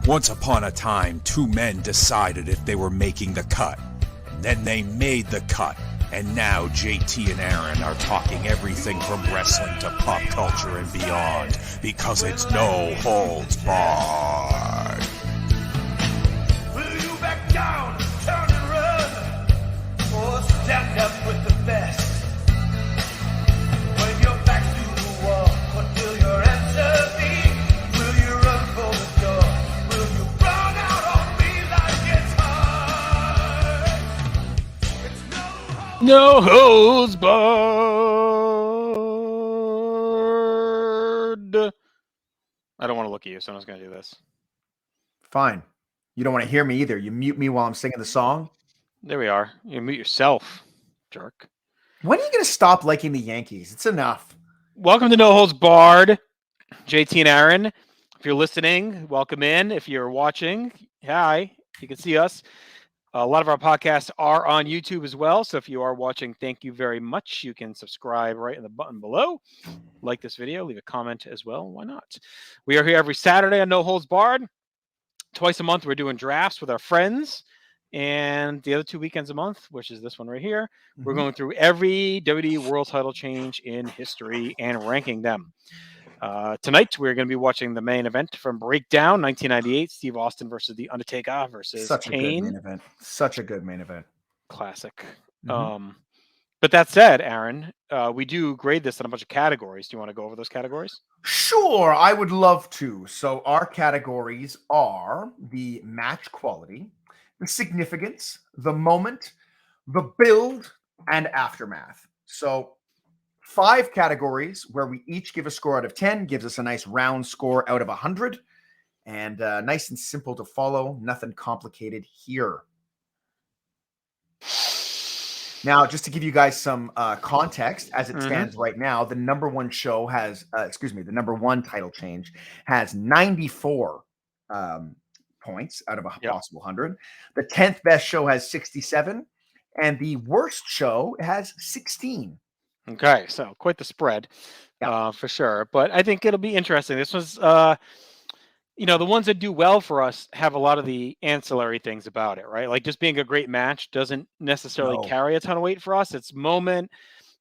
Once upon a time, two men decided if they were making the cut. Then they made the cut. And now JT and Aaron are talking everything from wrestling to pop culture and beyond, because it's no holds barred. Will you back down, turn and run, or stand up with the best? When you're back to the wall, what will your answer be? Will you run for the door? Will you run out on me like it's hard? It's No holds barred. I don't want to look at you, so I'm just going to do this. Fine. You don't want to hear me either. You mute me while I'm singing the song. There we are. You mute yourself, jerk. When are you going to stop liking the Yankees? It's enough. Welcome to No Holds Barred, JT and Aaron. If you're listening, welcome in. If you're watching, hi. You can see us. A lot of our podcasts are on YouTube as well. So if you are watching, thank you very much. You can subscribe right in the button below. Like this video, leave a comment as well. Why not? We are here every Saturday on No Holds Barred. Twice a month, we're doing drafts with our friends. And the other 2 weekends a month, which is this one right here, we're going through every WWE World Title change in history and ranking them. Tonight, we're going to be watching the main event from Breakdown, 1998, Steve Austin versus The Undertaker versus Such Kane. a good main event. Such a good main event. Classic. But that said, Aaron, we do grade this in a bunch of categories. Do you want to go over those categories? Sure, I would love to. So our categories are the match quality, the significance, the moment, the build, and aftermath. So 5 categories where we each give a score out of 10, gives us a nice round score out of 100, and nice and simple to follow. Nothing complicated here. Now, just to give you guys some context, as it stands right now, the number one show has, the number one title change has 94 points out of a possible 100. The 10th best show has 67, and the worst show has 16. Okay, so quite the spread, for sure. But I think it'll be interesting. This was, the ones that do well for us have a lot of the ancillary things about it, right? Like just being a great match doesn't necessarily carry a ton of weight for us. It's moment,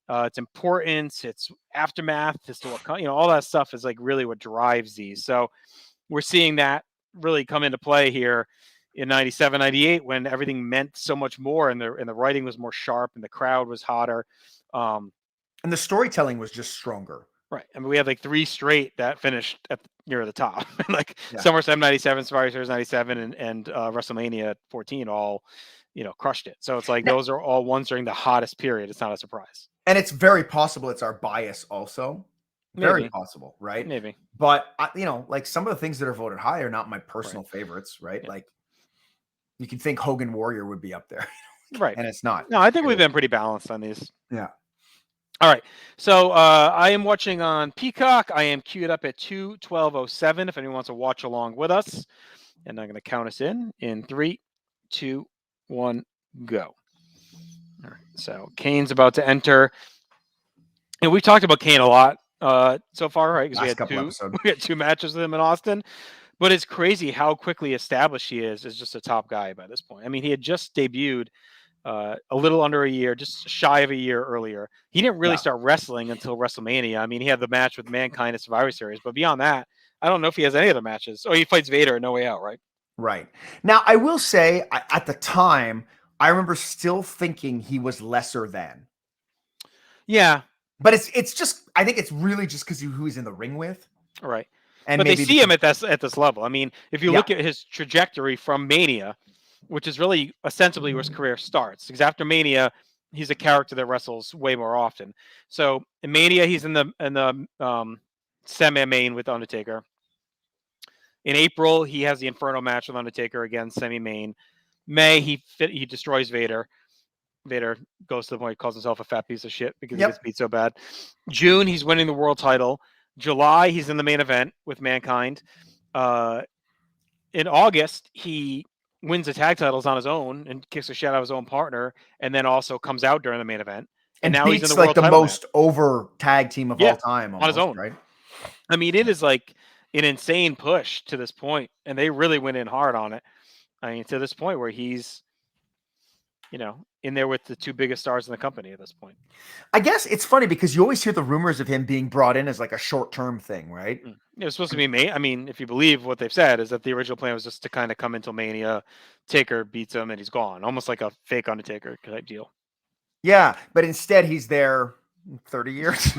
it's importance, it's aftermath, as to what, all that stuff is like really what drives these. So we're seeing that really come into play here in 97, 98, when everything meant so much more and the writing was more sharp and the crowd was hotter. And the storytelling was just stronger. Right. I mean, we had like 3 straight that finished near the top. Like SummerSlam 97, Survivor Series 97, and WrestleMania 14 all, crushed it. So it's like those are all ones during the hottest period. It's not a surprise. And it's very possible it's our bias also. Very possible, right? Maybe. But, like some of the things that are voted high are not my personal favorites, right? Yeah. Like you can think Hogan Warrior would be up there. Right. And it's not. No, I think we've been pretty balanced on these. Yeah. All right. So I am watching on Peacock. I am queued up at 2:12:07 if anyone wants to watch along with us. And I'm going to count us in 3, 2, 1, go. All right. So Kane's about to enter. And we've talked about Kane a lot so far, right? Because we had 2 matches with him in Austin. But it's crazy how quickly established he is as just a top guy by this point. I mean, he had just debuted a little under a year, just shy of a year earlier. He didn't really start wrestling until WrestleMania. I mean, he had the match with Mankind at Survivor Series, but beyond that, I don't know if he has any other matches. Oh, he fights Vader at No Way Out, right? Right. Now, I will say, at the time, I remember still thinking he was lesser than. Yeah. But it's just, I think it's really just because who he's in the ring with. Right. And but they see him at this level. I mean, if you look at his trajectory from Mania, which is really ostensibly where his career starts. Because after Mania, he's a character that wrestles way more often. So in Mania, he's in the semi-main with Undertaker. In April, he has the Inferno match with Undertaker again, semi-main. May, he destroys Vader. Vader goes to the point he calls himself a fat piece of shit because he gets beat so bad. June, he's winning the world title. July, he's in the main event with Mankind. In August, he wins the tag titles on his own and kicks the shit out of his own partner, and then also comes out during the main event. And now beats he's in the like the most over tag team of all time almost, on his own, right? I mean, it is like an insane push to this point, and they really went in hard on it. I mean, to this point where he's, in there with the two biggest stars in the company at this point. I guess it's funny because you always hear the rumors of him being brought in as like a short-term thing, right? It was supposed to be May. I mean, if you believe what they've said, is that the original plan was just to kind of come into Mania, Taker beats him, and he's gone, almost like a fake Undertaker type deal. Yeah, but instead he's there 30 years.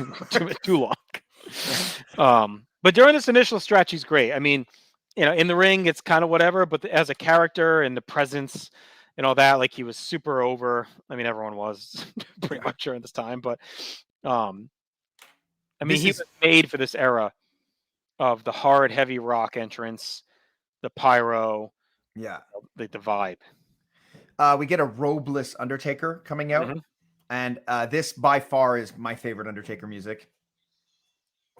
too long. But during this initial stretch, he's great. I mean, in the ring, it's kind of whatever, but as a character and the presence and all that, like, he was super over. I mean, everyone was pretty much during this time, but I mean, he was made for this era of the hard, heavy rock entrance, the pyro, Yeah, the vibe. We get a robeless Undertaker coming out, and this by far is my favorite Undertaker music.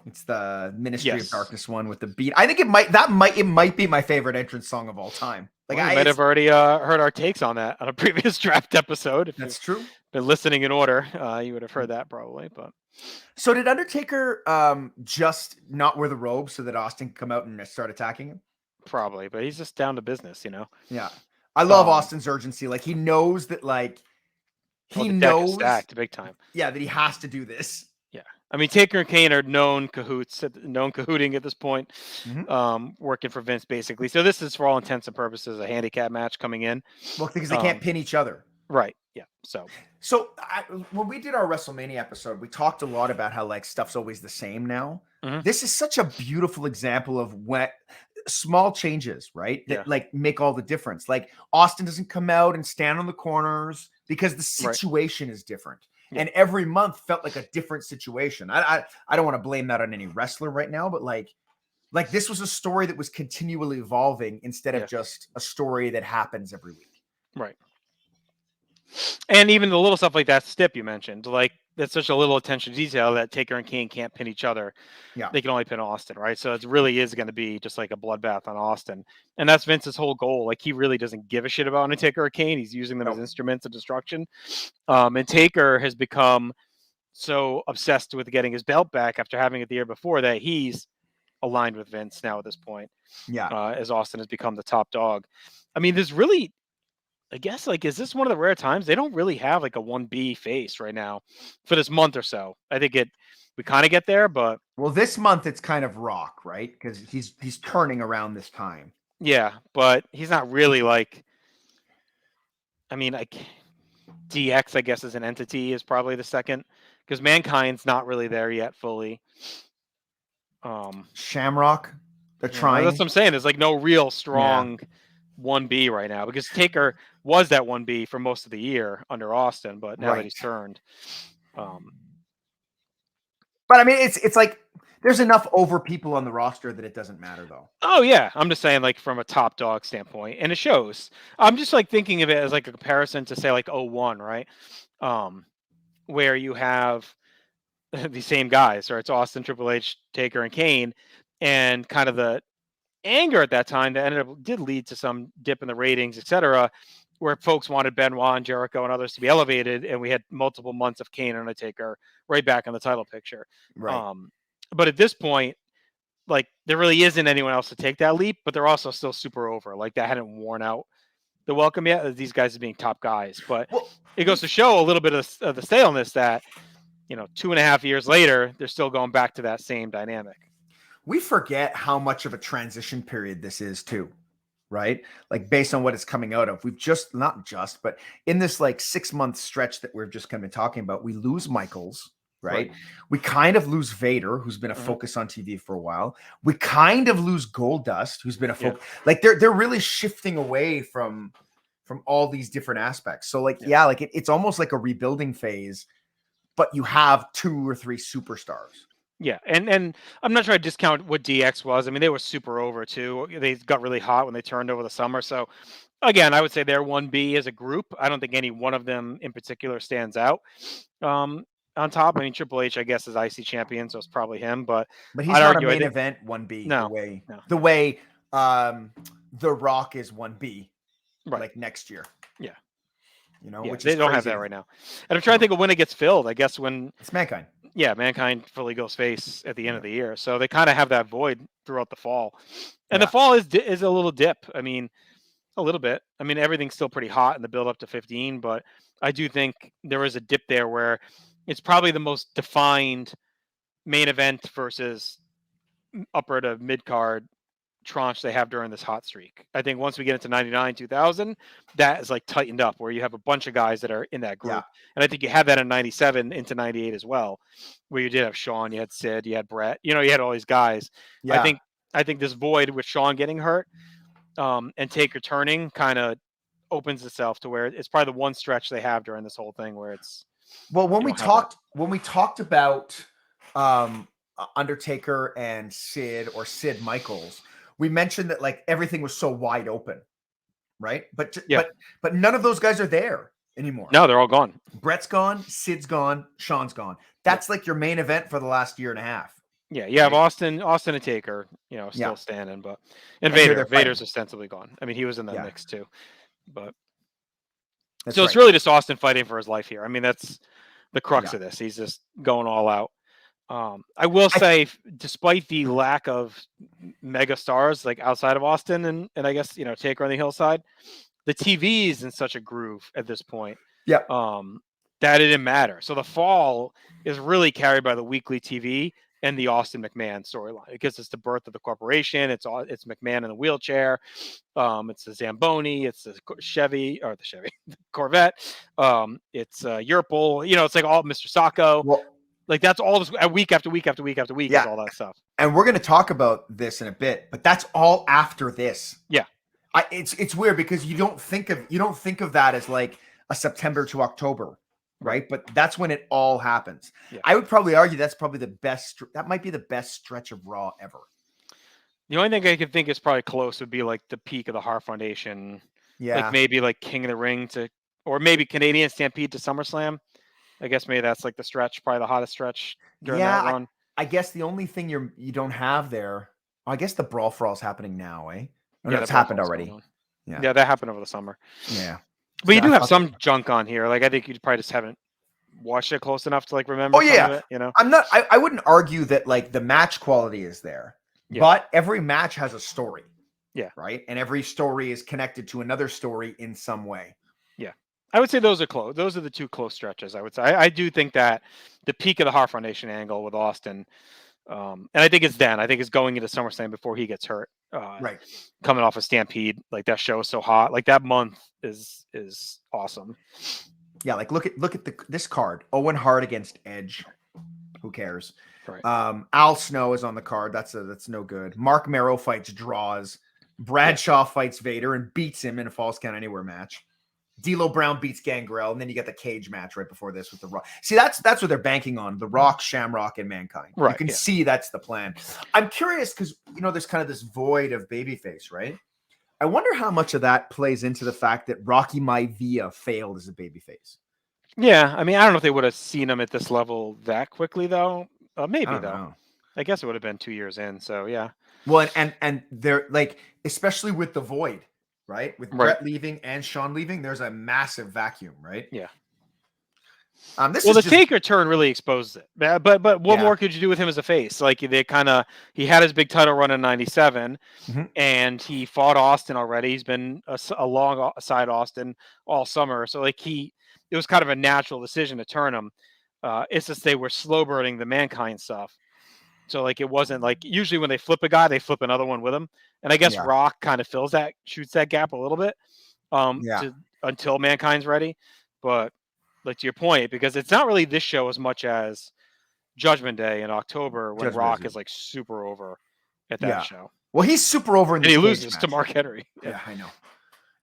It's the Ministry of Darkness one with the beat. I think it might be my favorite entrance song of all time. Like, I might have already heard our takes on that on a previous draft episode. That's true. Been listening in order, you would have heard that probably. But so did Undertaker just not wear the robe so that Austin could come out and start attacking him? Probably, but he's just down to business, Yeah, I love Austin's urgency. Like, he knows that, like, he knows stacked big time. Yeah, that he has to do this. Yeah, I mean, Taker and Kane are known cahooting at this point, working for Vince basically. So this is, for all intents and purposes, a handicap match coming in. Well, because they can't pin each other. Right. Yeah. So when we did our WrestleMania episode, we talked a lot about how, like, stuff's always the same now. This is such a beautiful example of what small changes, right? That like make all the difference. Like, Austin doesn't come out and stand on the corners because the situation is different. Yeah. And every month felt like a different situation. I don't want to blame that on any wrestler right now, but like this was a story that was continually evolving instead of just a story that happens every week. Right. And even the little stuff like that stip you mentioned, like, that's such a little attention to detail that Taker and Kane can't pin each other. Yeah. They can only pin Austin, right? So it really is going to be just like a bloodbath on Austin. And that's Vince's whole goal. Like, he really doesn't give a shit about Undertaker or Kane. He's using them as instruments of destruction. And Taker has become so obsessed with getting his belt back after having it the year before that he's aligned with Vince now at this point. Yeah. As Austin has become the top dog. I mean, there's really, I guess, like, is this one of the rare times they don't really have like a 1B face right now for this month or so? I think we kind of get there, but this month it's kind of Rock, right? Because he's turning around this time. Yeah, but he's not really like. I mean, like, DX, I guess, as an entity is probably the second, because Mankind's not really there yet fully. Shamrock, they're trying. That's what I'm saying. There's like no real strong 1B right now, because Taker was that 1B for most of the year under Austin, but now that he's turned. But I mean, it's like there's enough over people on the roster that it doesn't matter, though. Oh yeah, I'm just saying, like, from a top dog standpoint, and it shows. I'm just like thinking of it as like a comparison to, say, like 01, right? Where you have the same guys, right? It's Austin, Triple H, Taker, and Kane, and kind of the anger at that time that did lead to some dip in the ratings, etc., where folks wanted Benoit and Jericho and others to be elevated, and we had multiple months of Kane and Undertaker right back in the title picture. Right. But at this point, like, there really isn't anyone else to take that leap, but they're also still super over. Like, that hadn't worn out the welcome yet, these guys as being top guys. But it goes to show a little bit of the staleness that, 2.5 years later, they're still going back to that same dynamic. We forget how much of a transition period this is too, right? Like, based on what it's coming out of, we've but in this like 6-month stretch that we're just kind of talking about, we lose Michaels, right? We kind of lose Vader, who's been a focus on TV for a while. We kind of lose Goldust, who's been a focus. Like, they're really shifting away from all these different aspects. So like, it's almost like a rebuilding phase, but you have 2 or 3 superstars. Yeah, and I'm not trying to discount what DX was. I mean, they were super over too. They got really hot when they turned over the summer. So, again, I would say they're 1B as a group. I don't think any one of them in particular stands out. On top, I mean, Triple H, I guess, is IC champion, so it's probably him. But he's not a main event 1B. No, the way The Rock is 1B, like next year. Yeah. Which they don't have that right now. And I'm trying to think of when it gets filled. I guess when it's Mankind. Yeah, Mankind fully goes face at the end of the year, so they kind of have that void throughout the fall, and the Yeah. fall is a little dip. I mean, a little bit. I mean, everything's still pretty hot in the build up to 15, but I do think there is a dip there where it's probably the most defined main event versus upper to mid card tranche they have during this hot streak. I think once we get into 99, 2000, that is like tightened up where you have a bunch of guys that are in that group. Yeah. And I think you had that in 97 into 98 as well, where you did have Sean, you had Sid, you had Brett, you had all these guys. Yeah. I think this void with Sean getting hurt and Taker turning kind of opens itself to where it's probably the one stretch they have during this whole thing where it's Well, when you we don't have that. talked about Undertaker and Sid Michaels, we mentioned that like everything was so wide open, right? Yeah. But none of those guys are there anymore. No, they're all gone. Brett's gone, Sid's gone, Sean's gone. That's like your main event for the last year and a half. Yeah, you have Right. Austin and Taker, still Yeah. standing, but And and here Vader, they're fighting. Vader's ostensibly gone. I mean, he was in that Yeah. mix too, but That's so it's right. really just Austin fighting for his life here. I mean, that's the crux Yeah. of this. He's just going all out. I will say, despite the lack of mega stars like outside of Austin and I guess Taker on the hillside, the TV is in such a groove at this point. Yeah. That it didn't matter. So the fall is really carried by the weekly TV and the Austin McMahon storyline because it's the birth of the corporation. It's McMahon in the wheelchair. It's the Zamboni. It's the Chevy the Corvette. It's Yurple. It's like all Mr. Sacco. Well, like that's all this week after week after week after week Yeah. is all that stuff. and we're going to talk about this in a bit, but that's all after this. Yeah. It's weird because you don't think of that as like a September to October, right? But that's when it all happens. Yeah. I would probably argue that's probably that might be the best stretch of Raw ever. The only thing I could think is probably close would be like the peak of the Hart Foundation. Yeah. Like maybe like King of the Ring or maybe Canadian Stampede to SummerSlam. I guess maybe that's like the stretch, probably the hottest stretch during that run. I guess the only thing you don't have there, I guess the Brawl for All is happening now, eh? Or Yeah, that's the Brawl happened for All's already. going on. Yeah. Yeah, that happened over the summer. Yeah. But you Yeah, do I have thought- some junk on here. Like I think you probably just haven't watched it close enough to like remember. Oh, some yeah. of it, I wouldn't argue that like the match quality is there, Yeah. but every match has a story. Yeah. Right. And every story is connected to another story in some way. I would say those are close. Those are the two close stretches. I would say. I do think that the peak of the Hart Foundation angle with Austin, and I think it's then. I think it's going into SummerSlam before he gets hurt. Right. Coming off of Stampede, like that show is so hot. Like that month is awesome. Yeah. Like look at this card. Owen Hart against Edge. Who cares? Right. Al Snow is on the card. That's no good. Mark Merrow fights Draws. Bradshaw fights Vader and beats him in a Falls Count Anywhere match. D'Lo Brown beats Gangrel, and then you get the cage match right before this with The Rock. See, that's what they're banking on: The Rock, Shamrock, and Mankind. Right, You can yeah. see that's the plan. I'm curious because there's kind of this void of babyface, right? I wonder how much of that plays into the fact that Rocky Maivia failed as a babyface. Yeah, I mean, I don't know if they would have seen him at this level that quickly, though. Maybe I don't though. know. I guess it would have been 2 years in. So yeah. Well, and they're like, especially with the void, right? With Right. Brett leaving and Sean leaving, there's a massive vacuum, right? Yeah. This Well, is the just, Taker turn really exposed it. But what Yeah. more could you do with him as a face? Like he had his big title run in '97, Mhm. and he fought Austin already. He's been alongside Austin all summer, so like it was kind of a natural decision to turn him. It's just they were slow burning the Mankind stuff. So like it wasn't like usually when they flip a guy, they flip another one with him. And I guess Yeah. Rock kind of shoots that gap a little bit Yeah. until Mankind's ready. But like to your point, because it's not really this show as much as Judgment Day in October when Judgment Rock Day. is like super over at that Yeah. show. Well, he's super over in And this he cage loses to match. Mark Henry. Yeah, I know.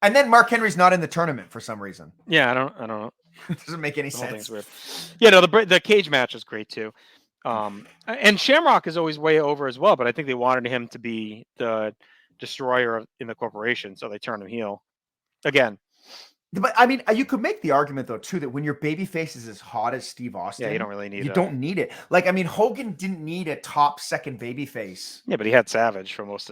And then Mark Henry's not in the tournament for some reason. Yeah, I don't know. It doesn't make any The whole thing's sense. weird. Yeah, no, the cage match is great too. And Shamrock is always way over as well, but I think they wanted him to be the destroyer in the corporation, so they turned him heel. Again, But I mean, you could make the argument though too that when your babyface is as hot as Steve Austin, yeah, you don't really need you a- don't need it. Like, I mean, Hogan didn't need a top second babyface. Yeah, but he had Savage for most,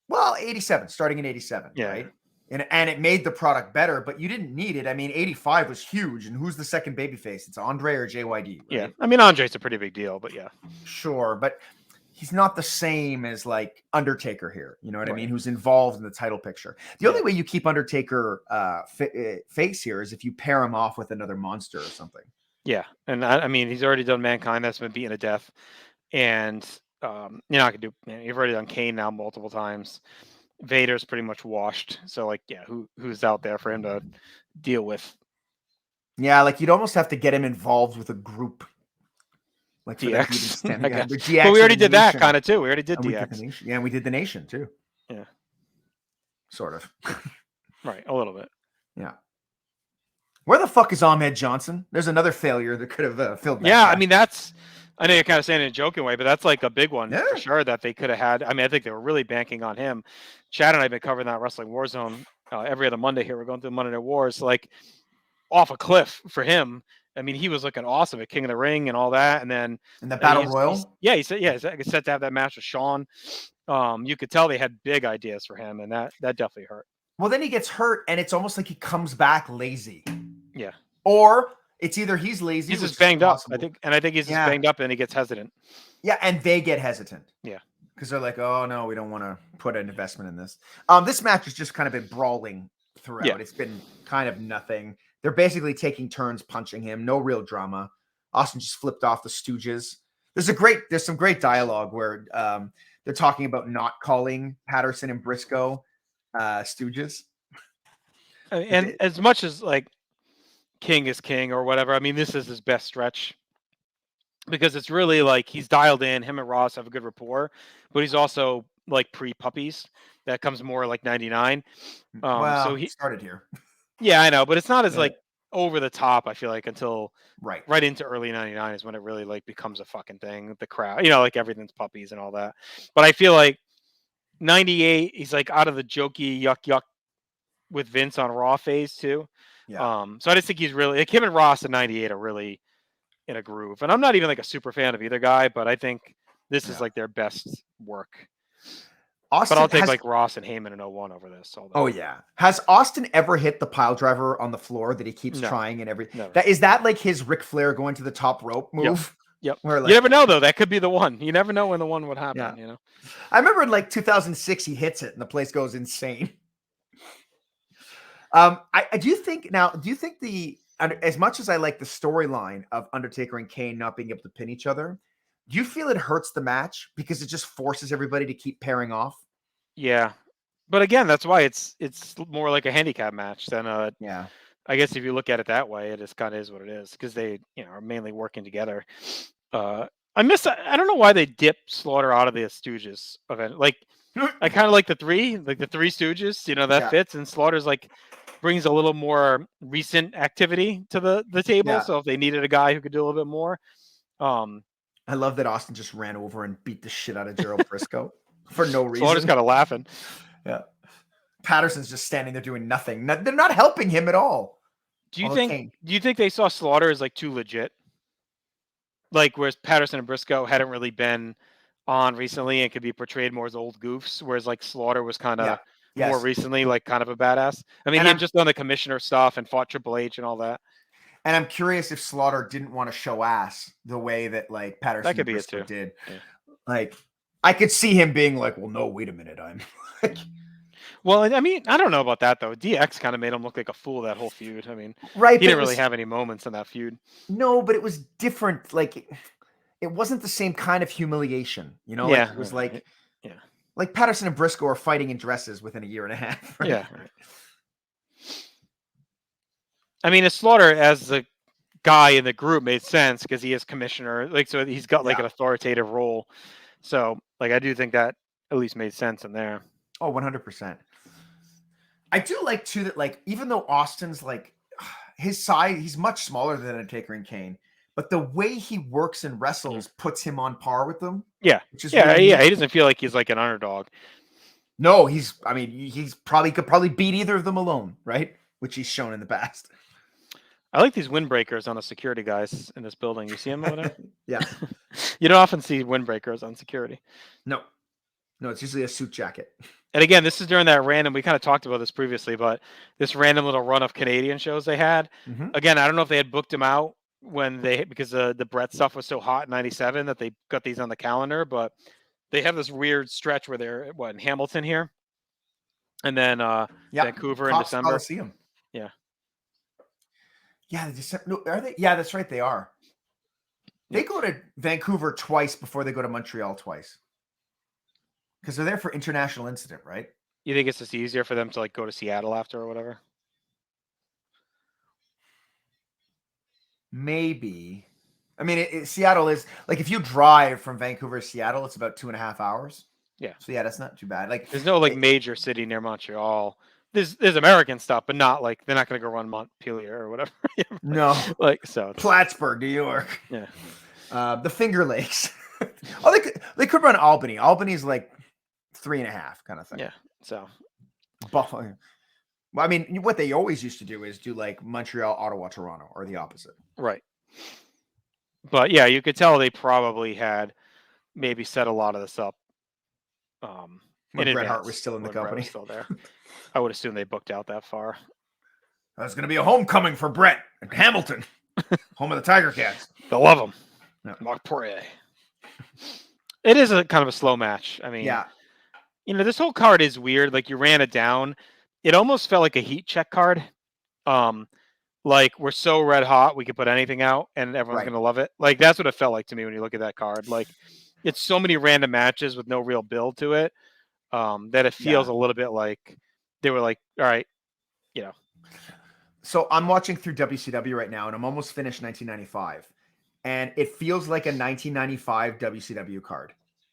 Well, 87, starting in 87, Yeah. right? and it made the product better, but you didn't need it. I mean, 85 was huge, and who's the second babyface? It's Andre or JYD, right? Yeah, I mean Andre's a pretty big deal, but yeah, Sure, but he's not the same as like Undertaker here. You know what I Right. mean? Who's involved in the title picture. The only way you keep Undertaker face here is if you pair him off with another monster or something. yeah, and I mean he's already done Mankind, that's been beaten to death, and you're not gonna do. You've already done Kane now multiple times. Vader's pretty much washed, so like, yeah, who's out there for him to deal with? Yeah, like you'd almost have to get him involved with a group. Like for them to even DX. stand I together. guess. The GX But we or already the did that Nation. kind of too. We already did And we did the DX. Nation. Yeah, and we did the Nation too. Yeah. Sort of. Right, a little bit. Yeah. Where the fuck is Ahmed Johnson? There's another failure that could have filled that. Yeah, gap. I mean that's. I know you're kind of saying it in a joking way, but that's like a big one Yeah. for sure that they could have had. I mean, I think they were really banking on him. Chad and I have been covering that Wrestling Warzone every other Monday here. We're going through Monday Night Wars, like off a cliff for him. I mean, he was looking awesome at King of the Ring and all that, and then in the Battle Royal. He said, he's set to have that match with Sean. You could tell they had big ideas for him, and that definitely hurt. Well, then he gets hurt, and it's almost like he comes back lazy. Yeah. Or it's either he's lazy. He's just banged up. I think he's just banged up, and he gets hesitant. Yeah, and they get hesitant. Yeah. Because they're like, oh no, we don't want to put an investment in this. This match has just kind of been brawling throughout. Yeah. It's been kind of nothing. They're basically taking turns punching him. No real drama. Austin just flipped off the Stooges. There's some great dialogue where they're talking about not calling Patterson and Briscoe Stooges. And as much as like King is king or whatever, I mean, this is his best stretch because it's really like he's dialed in. Him and Ross have a good rapport, but he's also like pre-puppies. That comes more like 99. Well, so he started here. Yeah, I know, but it's not as like over the top. I feel like until right into early 99 is when it really like becomes a fucking thing. The crowd, like everything's puppies and all that. But I feel like 98, he's like out of the jokey yuck with Vince on Raw phase too. Yeah. So I just think he's really like him and Ross in 98 are really in a groove. And I'm not even like a super fan of either guy, but I think this is like their best work. Austin but I'll take like Ross and Heyman in 01 over this. Oh yeah. Has Austin ever hit the pile driver on the floor that he keeps trying and everything? Is that like his Ric Flair going to the top rope move? Yep. Where, like, you never know though. That could be the one. You never know when the one would happen. I remember in like 2006 he hits it and the place goes insane. Do you think as much as I like the storyline of Undertaker and Kane not being able to pin each other, do you feel it hurts the match because it just forces everybody to keep pairing off? Yeah. But again, that's why it's more like a handicap match than yeah. I guess if you look at it that way, it just kind of is what it is because they, are mainly working together. I don't know why they dipped Slaughter out of the Stooges event. Like, I kind of like the three Stooges, that fits. And Slaughter's like brings a little more recent activity to the table. Yeah. So if they needed a guy who could do a little bit more. I love that Austin just ran over and beat the shit out of Gerald Briscoe for no reason. Slaughter's kind of laughing. Yeah. Patterson's just standing there doing nothing. They're not helping him at all. Do you think they saw Slaughter as like too legit? Like whereas Patterson and Briscoe hadn't really been on recently and could be portrayed more as old goofs, whereas like Slaughter was kind of more recently like kind of a badass. I mean, he had just done the commissioner stuff and fought Triple H and all that. And I'm curious if Slaughter didn't want to show ass the way that like Patterson and Briscoe did. Yeah. Like I could see him being like, well, no, wait a minute. I'm like, well, I mean, I don't know about that though. DX kind of made him look like a fool that whole feud. I mean, he didn't really have any moments in that feud. No, but it was different. Like it wasn't the same kind of humiliation, Yeah, like, it was like, like Patterson and Briscoe are fighting in dresses within a year and a half. Right? Yeah. Right. I mean, Slaughter as the guy in the group made sense because he is commissioner, like so he's got like an authoritative role. So, like, I do think that at least made sense in there. Oh, 100%. I do like too that like even though Austin's like his size, he's much smaller than Undertaker and Kane, but the way he works and wrestles puts him on par with them. Yeah, which is really he doesn't feel like he's like an underdog. No, he's could probably beat either of them alone, right? Which he's shown in the past. I like these windbreakers on the security guys in this building. You see them over there? Yeah. You don't often see windbreakers on security. No. No, it's usually a suit jacket. And again, this is during that random. We kind of talked about this previously, but this random little run of Canadian shows they had. Mhm. Again, I don't know if they had booked them out because the Brett stuff was so hot in '97 that they got these on the calendar. But they have this weird stretch where they're in Hamilton here, and then Vancouver in Cops December. Coliseum. Yeah. Yeah, no, are they? Yeah, that's right. They are. They go to Vancouver twice before they go to Montreal twice. Because they're there for international incident, right? You think it's just easier for them to like go to Seattle after or whatever? Maybe. I mean, Seattle is like if you drive from Vancouver to Seattle, it's about 2.5 hours. Yeah. So yeah, that's not too bad. Like there's no like major city near Montreal. There's American stuff, but not like they're not going to go run Montpelier or whatever. No, like so Plattsburgh, New York. Yeah. The Finger Lakes. Oh, they could run Albany. Albany's like 3.5 kind of thing. Yeah. So Buffalo. Well, I mean, what they always used to do is do like Montreal, Ottawa, Toronto, or the opposite. Right. But yeah, you could tell they probably had maybe set a lot of this up. When Bret Hart was still in the company. Brett was still there. I would assume they booked out that far. That's going to be a homecoming for Bret in Hamilton, home of the Tiger Cats. They'll love him. No. Mark Poirier. It is a kind of a slow match. I mean, yeah. This whole card is weird. Like you ran it down. It almost felt like a heat check card. Like we're so red hot, we could put anything out and everyone's going to love it. Like that's what it felt like to me when you look at that card. Like it's so many random matches with no real build to it. That it feels a little bit like they were like, all right, So I'm watching through WCW right now and I'm almost finished 1995. And it feels like a 1995 WCW card.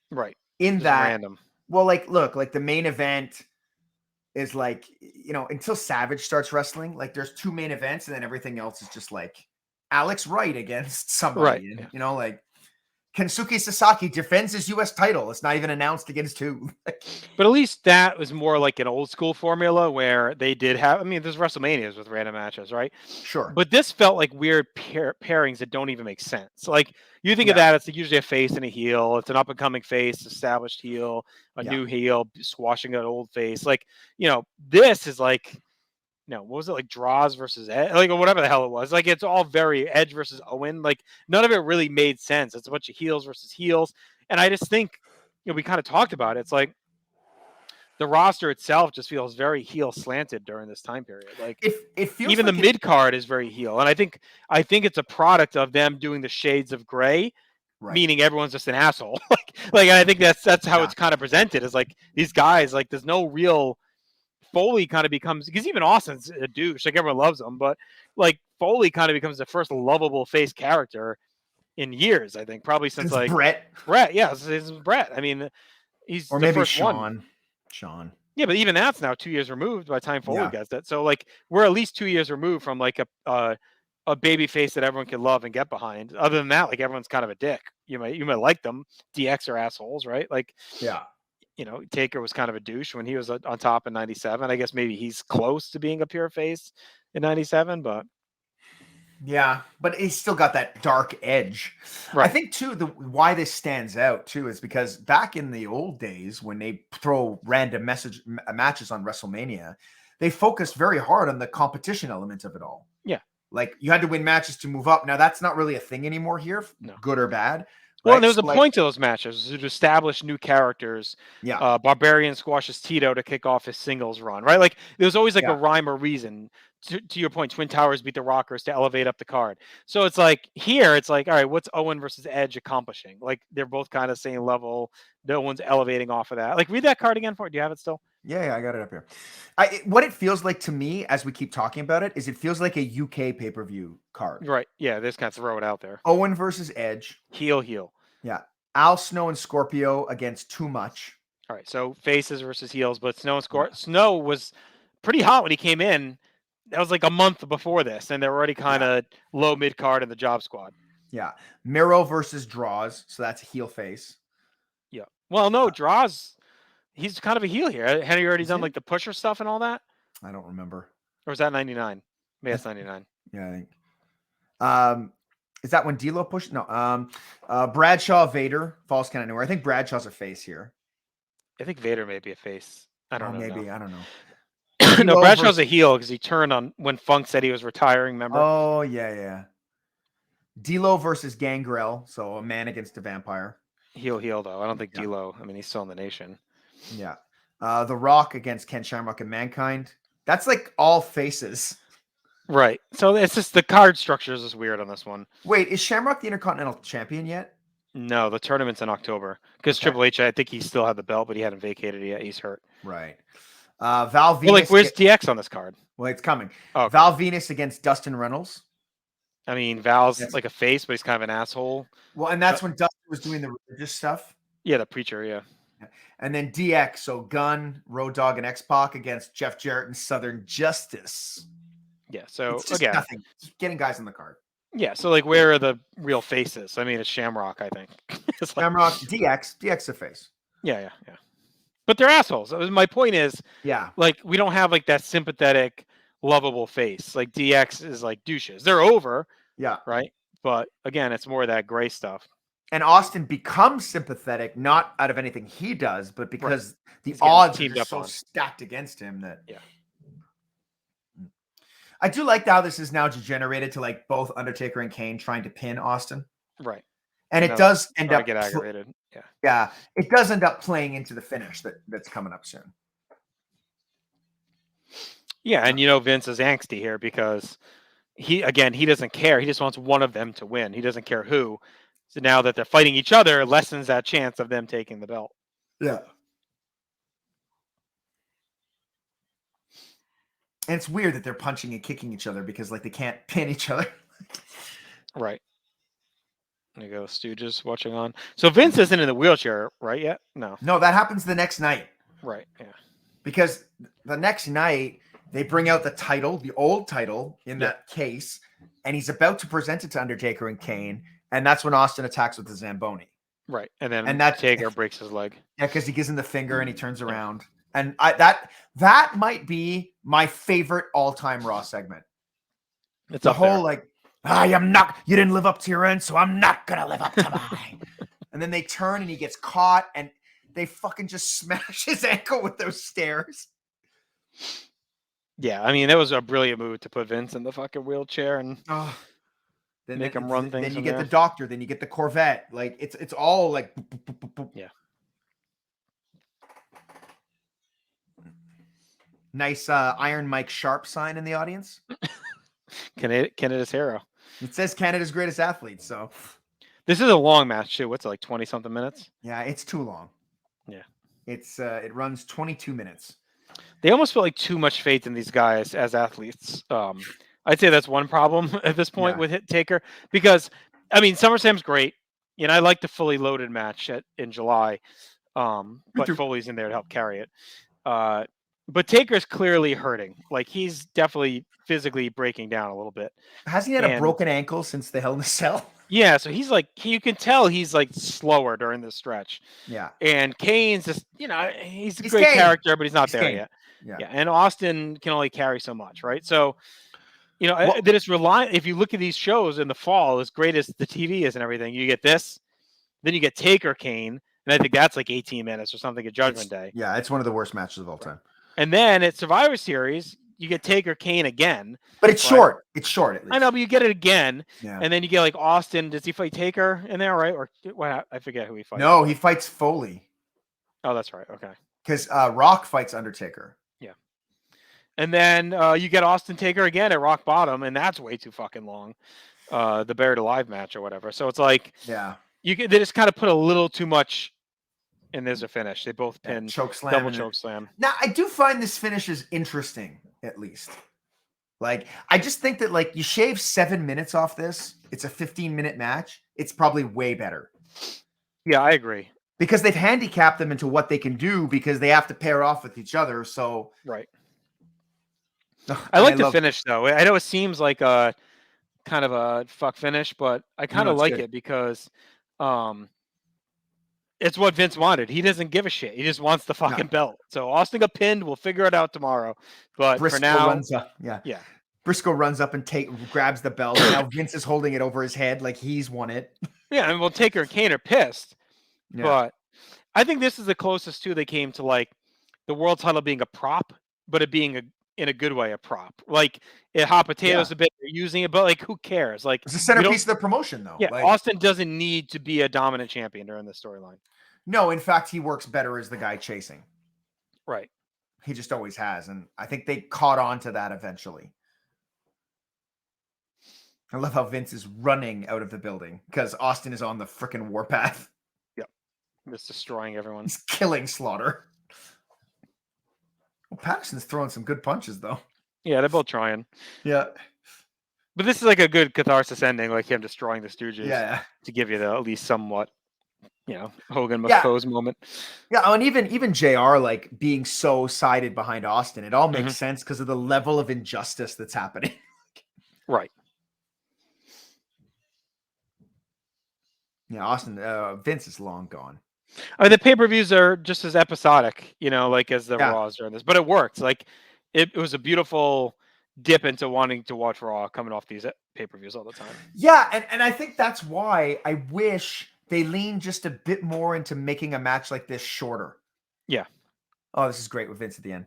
Right. In Just that, random. Well, look, the main event is until Savage starts wrestling, there's 2 main events and then everything else is just like Alex Wright against somebody. Right. And, Kensuke Sasaki defends his U.S. title. It's not even announced against who. But at least that was more like an old school formula where they did have, there's WrestleManias with random matches, right? Sure. But this felt like weird pairings that don't even make sense. Like you think of that, it's usually a face and a heel. It's an up and coming face, established heel, a new heel, squashing an old face. Like, this is like, what was it, like Draws versus Edge, like, or whatever the hell it was. Like, it's all very Edge versus Owen. Like, none of it really made sense. It's a bunch of heels versus heels. And I just think, we kind of talked about it. It's like the roster itself just feels very heel slanted during this time period. Like, it feels even like the mid card is very heel. And I think it's a product of them doing the shades of gray, meaning everyone's just an asshole. like, I think that's how it's kind of presented. Is like these guys, like, there's no real. Foley kind of becomes, because even Austin's a douche, like everyone loves him, but like Foley kind of becomes the first lovable face character in years, I think, probably since like Bret, yeah, it's Bret. I mean, he's or the maybe first Sean. Yeah, but even that's now 2 years removed by the time Foley gets that. So like we're at least 2 years removed from like a baby face that everyone can love and get behind. Other than that, like everyone's kind of a dick. You might like them. DX are assholes, right? Like Taker was kind of a douche when he was on top in 97. I guess maybe he's close to being a pure face in 97, but but he's still got that dark edge. Right. I think too, why this stands out too is because back in the old days when they throw random matches on WrestleMania, they focused very hard on the competition element of it all. Yeah. Like you had to win matches to move up. Now that's not really a thing anymore here, good or bad. Well, and there was a point to those matches to establish new characters. Yeah. Barbarian squashes Tito to kick off his singles run, right? Like there was always like a rhyme or reason. To your point, Twin Towers beat the Rockers to elevate up the card. So it's like here, it's like, all right, what's Owen versus Edge accomplishing? Like they're both kind of same level. No one's elevating off of that. Like read that card again for it. Do you have it still? Yeah, I got it up here. What it feels like to me as we keep talking about it is it feels like a UK pay-per-view card. Right. Yeah, this kind of throw it out there. Owen versus Edge. Heel. Yeah. Al Snow and Scorpio against Too Much. All right. So faces versus heels, but Snow and Scorpio. Snow was pretty hot when he came in. That was like a month before this, and they're already kind of low mid card in the Job Squad. Yeah. Miro versus Draws. So that's a heel face. Yeah. Well, no, Draws. He's kind of a heel here. Had he already done like the pusher stuff and all that? I don't remember. Or was that 99? Maybe that's 99. Yeah, I think. Is that when D'Lo pushed? No. Bradshaw Vader, falls count anywhere. I think Bradshaw's a face here. I think Vader may be a face. I don't know. Maybe. I don't know. No, D'Lo Bradshaw's versus- a heel because he turned on when Funk said he was retiring. Remember? Oh, yeah. D'Lo versus Gangrel. So a man against a vampire. Heel though. I don't think Yeah. D'Lo. I mean, he's still in the nation. Yeah. The Rock against Ken Shamrock and Mankind. That's like all faces. Right. So it's just the card structure is just weird on this one. Wait, is Shamrock the Intercontinental Champion yet? No, the tournament's in October because Okay. Triple H, I think he still had the belt, but he hadn't vacated it yet. He's hurt. Right. Val Venus. Well, like, where's DX on this card? Well, it's coming. Oh, okay. Val Venus against Dustin Reynolds. I mean, Val's Yes. like a face, but he's kind of an asshole. Well, and that's when Dustin was doing the religious stuff. Yeah, the preacher. Yeah. And then DX, so Gunn, Road Dogg, and X-Pac against Jeff Jarrett and Southern Justice. Yeah. So It's just again, nothing. Just getting guys on the card. yeah. So like, where are the real faces? I mean, it's Shamrock. I think. It's like, Shamrock, DX a face. yeah. But they're assholes. My point is, Yeah. like, we don't have like that sympathetic, lovable face. Like DX is like douches. They're over, Yeah. right? But again, it's more of that gray stuff. And Austin becomes sympathetic, not out of anything he does, but because the He's getting odds are teamed just up so on. stacked against him that. Yeah. I do like how this is now degenerated to like both Undertaker and Kane trying to pin Austin. Right. And No, it does end Trying up to get aggravated. Yeah. yeah, it does end up playing into the finish that's coming up soon. Yeah, and you know Vince is angsty here because he doesn't care. He just wants one of them to win. He doesn't care who. So now that they're fighting each other, it lessens that chance of them taking the belt. Yeah. And it's weird that they're punching and kicking each other because like they can't pin each other. Right. There you go, Stooges watching on. So Vince isn't in the wheelchair, right, yet? No. No, that happens the next night. Right, yeah. Because the next night they bring out the title, the old title in that case, and he's about to present it to Undertaker and Kane, and that's when Austin attacks with the Zamboni. Right, and then And that- Taker breaks his leg. Yeah, because he gives him the finger and he turns around. And that might be my favorite all-time Raw segment. It's The up there. whole like, you didn't live up to your end, so I'm not gonna live up to mine. And then they turn and he gets caught and they fucking just smash his ankle with those stairs. Yeah, I mean, that was a brilliant move to put Vince in the fucking wheelchair and Oh. Then Make 'em run things Then you from get there. the doctor. Then you get the Corvette. Like it's all like. Boop, boop, boop, boop, boop. Yeah. Nice Iron Mike Sharp sign in the audience. Canada's hero. It says Canada's greatest athlete. So This is a long match too. What's it, like 20-something minutes? yeah, it's too long. Yeah. It runs 22 minutes. They almost feel like too much faith in these guys as athletes. I'd say that's one problem at this point Yeah. with Taker because I mean SummerSlam's great. You know, I like the fully loaded match in July, but too. Foley's in there to help carry it. But Taker's clearly hurting. Like he's definitely physically breaking down a little bit. Hasn't he had a And- broken ankle since the Hell in a Cell? Yeah, so he's like you can tell he's like slower during this stretch. Yeah. And Kane's just, you know, he's a He's great Kane. character, but he's not He's there Kane. yet. Yeah. Yeah, and Austin can only carry so much, right? So, you know, Well- that is relying. If you look at these shows in the fall, as great as the TV is and everything, you get this, then you get Taker Kane, and I think that's like 18 minutes or something at Judgment Day. Yeah, it's one of the worst matches of all time. And then at Survivor Series, you get Taker Kane again. But it's Right. short. It's short at least. I know, but you get it again, Yeah. and then you get like Austin. Does he fight Taker in there, right? Or what? I forget who he fights. No, he fights Foley Oh, that's right. Okay. because Rock fights Undertaker. And then you get Austin Taker again at Rock Bottom, and that's way too fucking long. The Buried Alive match or whatever. So it's like Yeah. they just kind of put a little too much, and there's a finish. They both pin Choke slam. double and then- choke slam. Now, I do find this finish is interesting, at least. Like, I just think that, like, you shave 7 minutes off this, it's a 15-minute match, it's probably way better. Yeah, I agree. Because they've handicapped them into what they can do because they have to pair off with each other. So, Right. I like the love- finish though. I know it seems like a kind of a fuck finish, but I kind No, of it's like good. it because it's what Vince wanted. He doesn't give a shit. He just wants the fucking belt. So Austin got pinned. We'll figure it out tomorrow. But Briscoe for now, runs up. Yeah. yeah. Briscoe runs up and grabs the belt. Now Vince is holding it over his head like he's won it. Yeah, and we'll Taker and Kane are pissed. Yeah. But I think this is the closest to they came to like the world title being a prop, but it being in a good way a prop. Like it hot potatoes Yeah. a bit. They're using it, but like who cares? Like It's the we don't. centerpiece of the promotion, though. Yeah, Like, Austin doesn't need to be a dominant champion during the storyline. no, in fact, he works better as the guy chasing. Right. He just always has, and I think they caught on to that eventually. I love how Vince is running out of the building because Austin is on the freaking warpath. Just destroying everyone. He's killing Slaughter. Well, Patterson's throwing some good punches, though. Yeah, they're both trying. Yeah. But this is like a good catharsis ending, like him destroying the Stooges. Yeah. To give you the at least somewhat, Hogan must pose moment. Yeah, and even JR like being so sided behind Austin, it all makes Mhm. sense because of the level of injustice that's happening. Right. Yeah, Austin, Vince is long gone. I mean, the pay-per-views are just as episodic, like as the Yeah. Raws during this, but it worked. Like it was a beautiful dip into wanting to watch Raw coming off these pay-per-views all the time. Yeah, and I think that's why I wish they leaned just a bit more into making a match like this shorter. Yeah. Oh, this is great with Vince at the end.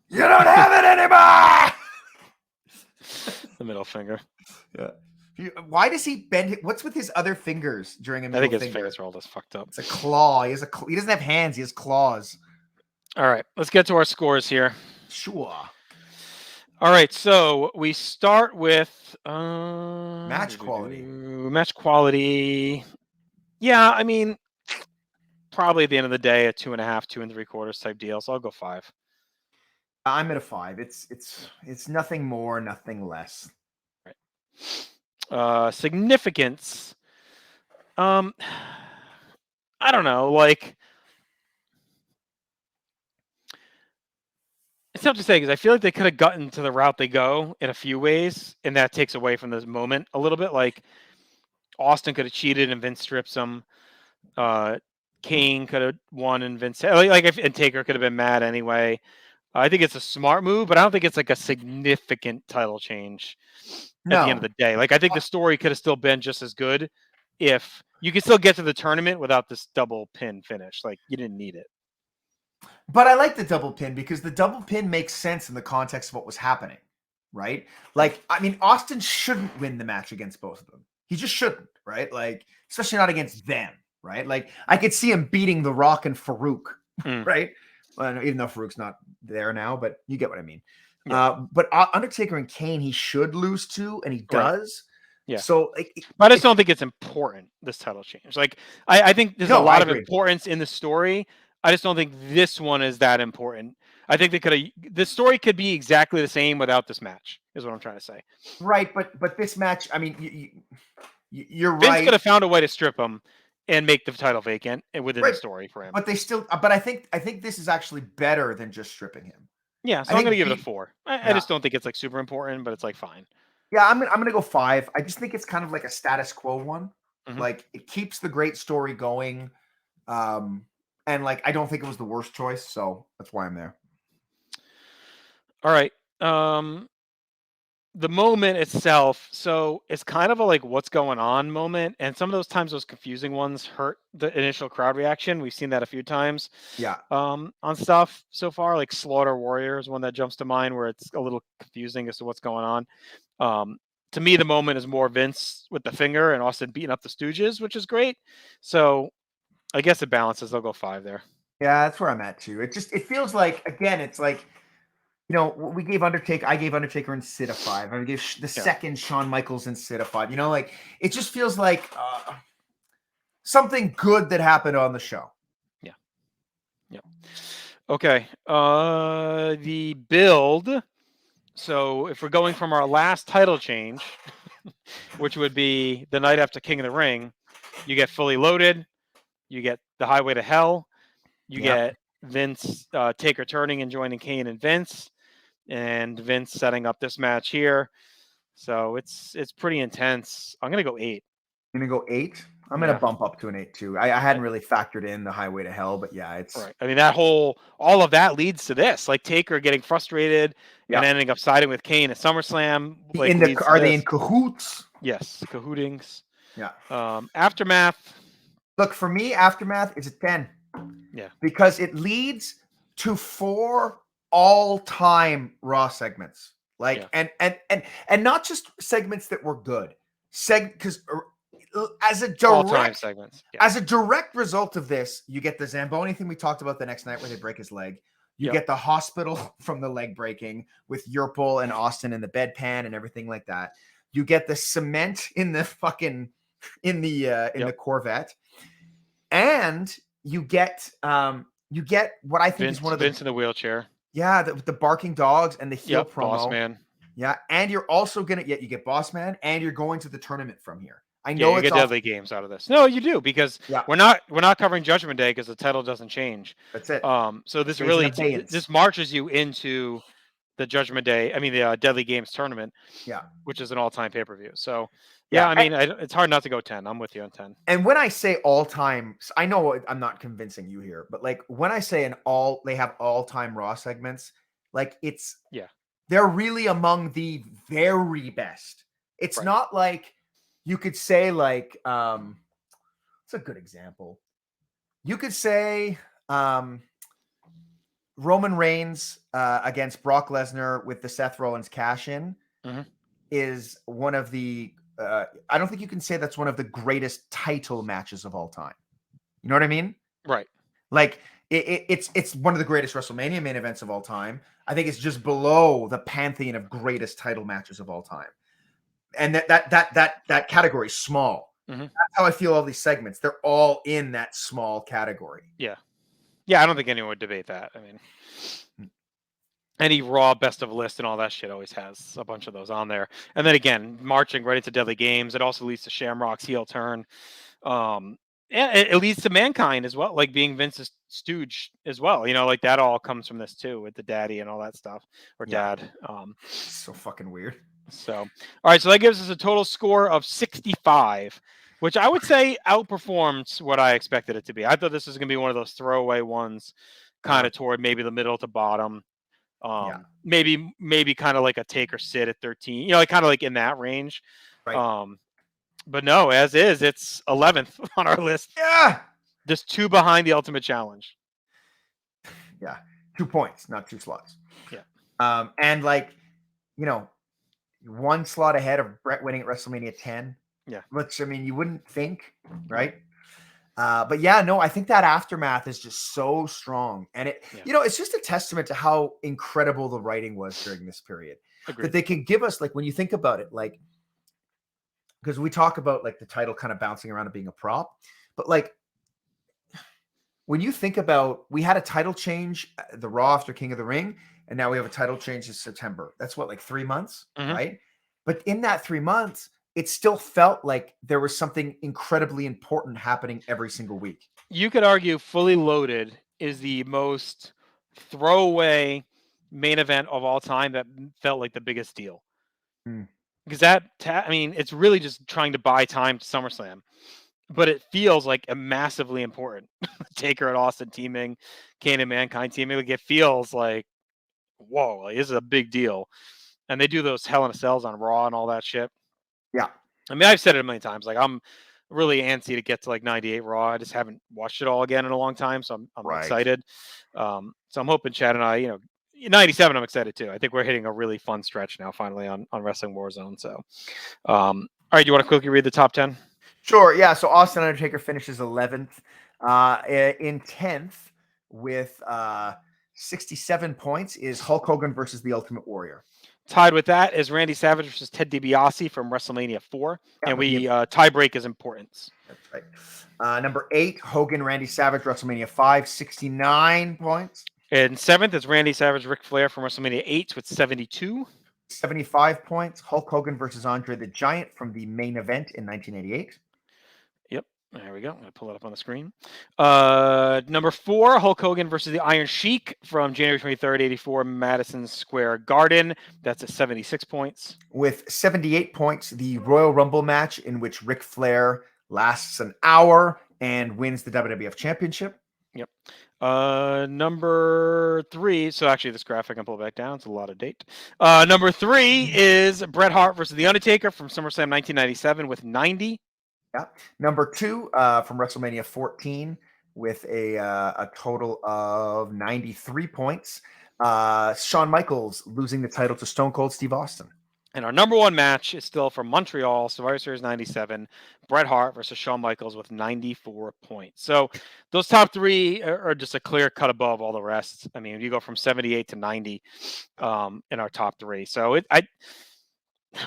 You don't have it anymore! The middle finger. Yeah. Why does he bend it? What's with his other fingers during a middle I think his finger? fingers are all just fucked up. It's a claw. He doesn't have hands. He has claws. All right, let's get to our scores here. Sure. All right, so we start with Match quality. Match quality. Yeah, I mean, probably at the end of the day, a 2.5, 2 3/4 type deal. So I'll go 5. I'm at a 5. It's nothing more, nothing less. Significance. I don't know. Like, it's tough to say because I feel like they could have gotten to the route they go in a few ways, and that takes away from this moment a little bit. Like, Austin could have cheated and Vince strips him. Kane could have won and Vince and Taker could have been mad anyway. I think it's a smart move, but I don't think it's like a significant title change at the end of the day. Like, I think the story could have still been just as good if you could still get to the tournament without this double pin finish. Like, you didn't need it. But I like the double pin because the double pin makes sense in the context of what was happening, right? Like, I mean, Austin shouldn't win the match against both of them. He just shouldn't, right? Like, especially not against them, right? Like, I could see him beating The Rock and Farouk, right? Well, even though Farouk's not there now, but you get what I mean. Yeah. But Undertaker and Kane, he should lose to, and he does. Right. Yeah. So, but I just don't think it's important, this title change. Like, I think there's a lot of importance in the story. I just don't think this one is that important. I think the story could be exactly the same without this match, is what I'm trying to say. Right, but this match, I mean, you're Vince right. could have found a way to strip him and make the title vacant and within the story for him. But I think this is actually better than just stripping him. Yeah, so I'm going to give it a 4. I just don't think it's like super important, but it's like fine. Yeah, I'm going to go 5. I just think it's kind of like a status quo one. Mm-hmm. Like, it keeps the great story going. And like, I don't think it was the worst choice, so that's why I'm there. All right. The moment itself, so it's kind of a like what's going on moment, and some of those times those confusing ones hurt the initial crowd reaction. We've seen that a few times. Yeah. On stuff so far, like Slaughter Warrior is one that jumps to mind where it's a little confusing as to what's going on. To me, the moment is more Vince with the finger and Austin beating up the Stooges, which is great. So I guess it balances. I'll go 5 there. Yeah, that's where I'm at too. It feels like, again, it's like, I gave Undertaker and Sid a 5. I gave the second Shawn Michaels and Sid a 5. Like, it just feels like something good that happened on the show. Yeah. Yeah. Okay. The build. So if we're going from our last title change, which would be the night after King of the Ring, you get Fully Loaded. You get the Highway to Hell. You get Vince Taker turning and joining Kane and Vince setting up this match here. So it's pretty intense. I'm going to go 8. You're going to go 8? I'm going to bump up to an 8 too. I hadn't really factored in the Highway to Hell, but yeah, it's right. I mean, all of that leads to this, like Taker getting frustrated and ending up siding with Kane at SummerSlam. Are they in cahoots? Yes. Cahootings. Yeah. Aftermath. Look, for me, Aftermath is a 10. Yeah. Because it leads to 4 all-time Raw segments. Like, and not just segments that were good. Because as a All-time segments. Yeah. as a direct result of this, you get the Zamboni thing we talked about the next night where they break his leg. You get the hospital from the leg breaking with Yurple and Austin in the bedpan and everything like that. You get the cement in the fucking the Corvette, and you get what I think is one of the Vince in the wheelchair. Yeah, the barking dogs and the heel promo. Boss Man. Yeah, and you're also gonna you get Boss Man, and you're going to the tournament from here. I Yeah, know you get deadly games out of this. No, you do, because we're not covering Judgment Day because the title doesn't change. That's it. So this really this marches you into the Judgment Day. I mean the Deadly Games tournament. Yeah, which is an all-time pay-per-view. So yeah, I mean it's hard not to go 10. I'm with you on 10. And when I say all-time, I know I'm not convincing you here, but like when I say they have all-time Raw segments, like they're really among the very best. It's not like you could say like it's a good example. You could say Roman Reigns against Brock Lesnar with the Seth Rollins cash-in is one of the I don't think you can say that's one of the greatest title matches of all time. You know what I mean? Right. Like it's one of the greatest WrestleMania main events of all time. I think it's just below the pantheon of greatest title matches of all time. And that category is small. That's how I feel all these segments. They're all in that small category. Yeah. Yeah, I don't think anyone would debate that. I mean, any Raw best of list and all that shit always has a bunch of those on there. And then again, marching right into Deadly Games. It also leads to Shamrock's heel turn. And it leads to Mankind as well, like being Vince's stooge as well. You know, like that all comes from this too, with the daddy and all that stuff, or dad. So fucking weird. So, all right, so that gives us a total score of 65, which I would say outperformed what I expected it to be. I thought this was going to be one of those throwaway ones, kind of toward maybe the middle to bottom. Maybe kind of like a Taker sit at 13, you know, like kind of like in that range. Right. But no, as is, it's 11th on our list. Yeah. Just 2 behind the Ultimate Challenge. Yeah. 2 points, not 2 slots. Yeah. And like, you know, 1 slot ahead of Brett winning at WrestleMania 10. Yeah. Which, I mean, you wouldn't think, right? But yeah, no, I think that Aftermath is just so strong. And you know, it's just a testament to how incredible the writing was during this period. Agreed. That they can give us, like, when you think about it, like, because we talk about like the title kind of bouncing around and being a prop, but like when you think about, we had a title change, the Raw after King of the Ring, and now we have a title change in September. That's what, like 3 months, right? But in that 3 months, it still felt like there was something incredibly important happening every single week. You could argue Fully Loaded is the most throwaway main event of all time that felt like the biggest deal. Because I mean, it's really just trying to buy time to SummerSlam, but it feels like a massively important. Taker and Austin teaming, Kane and Mankind teaming, like it feels like, whoa, like this is a big deal. And they do those Hell in a Cells on Raw and all that shit. Yeah. I mean, I've said it a million times. Like, I'm really antsy to get to like 98 Raw. I just haven't watched it all again in a long time, so I'm excited. So I'm hoping Chad and I, you know, 97, I'm excited too. I think we're hitting a really fun stretch now, finally on Wrestling Warzone. So, all right, do you want to quickly read the top 10? Sure. Yeah. So Austin Undertaker finishes 11th. In 10th with 67 points is Hulk Hogan versus the Ultimate Warrior. Tied with that is Randy Savage versus Ted DiBiase from WrestleMania 4. And we tie break his importance. That's right. Number 8, Hogan, Randy Savage, WrestleMania 5, 69 points. And 7th is Randy Savage, Ric Flair from WrestleMania 8 with 72. 75 points. Hulk Hogan versus Andre the Giant from the main event in 1988. Yep. There we go. I'm going to pull it up on the screen. Number 4, Hulk Hogan versus the Iron Sheik from January 23rd, 84, Madison Square Garden. That's at 76 points. With 78 points, the Royal Rumble match in which Ric Flair lasts an hour and wins the WWF Championship. Yep. Number 3. So actually, this graphic I can pull back down. It's a lot of date. Number 3 is Bret Hart versus The Undertaker from SummerSlam 1997 with 90. Yeah. Number 2 from WrestleMania 14 with a total of 93 points. Shawn Michaels losing the title to Stone Cold Steve Austin. And our number 1 match is still from Montreal, Survivor Series 97, Bret Hart versus Shawn Michaels with 94 points. So those top 3 are just a clear cut above all the rest. I mean, you go from 78 to 90 in our top 3. So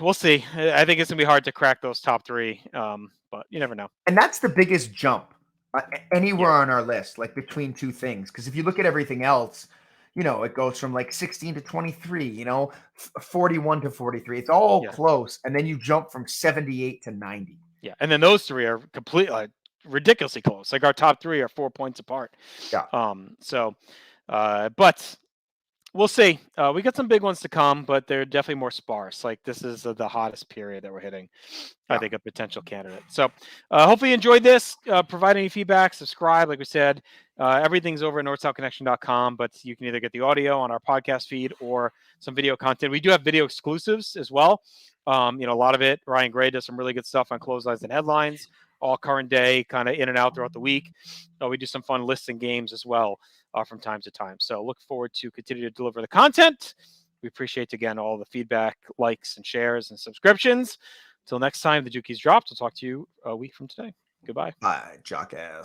we'll see. I think it's going to be hard to crack those top 3, but you never know. And that's the biggest jump anywhere Yeah. on our list, like between 2 things. Because if you look at everything else, it goes from like 16 to 23, 41 to 43. It's all Yeah. close. And then you jump from 78 to 90. Yeah. And then those 3 are completely ridiculously close. Like our top 3 are 4 points apart. Yeah. But we'll see. We got some big ones to come, but they're definitely more sparse. Like this is the hottest period that we're hitting. I think a potential candidate. So hopefully you enjoyed this. Provide any feedback, subscribe. Like we said, everything's over at northsouthconnection.com, but you can either get the audio on our podcast feed or some video content. We do have video exclusives as well. A lot of it, Ryan Gray does some really good stuff on clotheslines and headlines, all current day, kind of in and out throughout the week. We do some fun lists and games as well from time to time. So look forward to continue to deliver the content. We appreciate, again, all the feedback, likes, and shares and subscriptions. Until next time, the Jukies drops. We'll talk to you a week from today. Goodbye. Bye, jockass.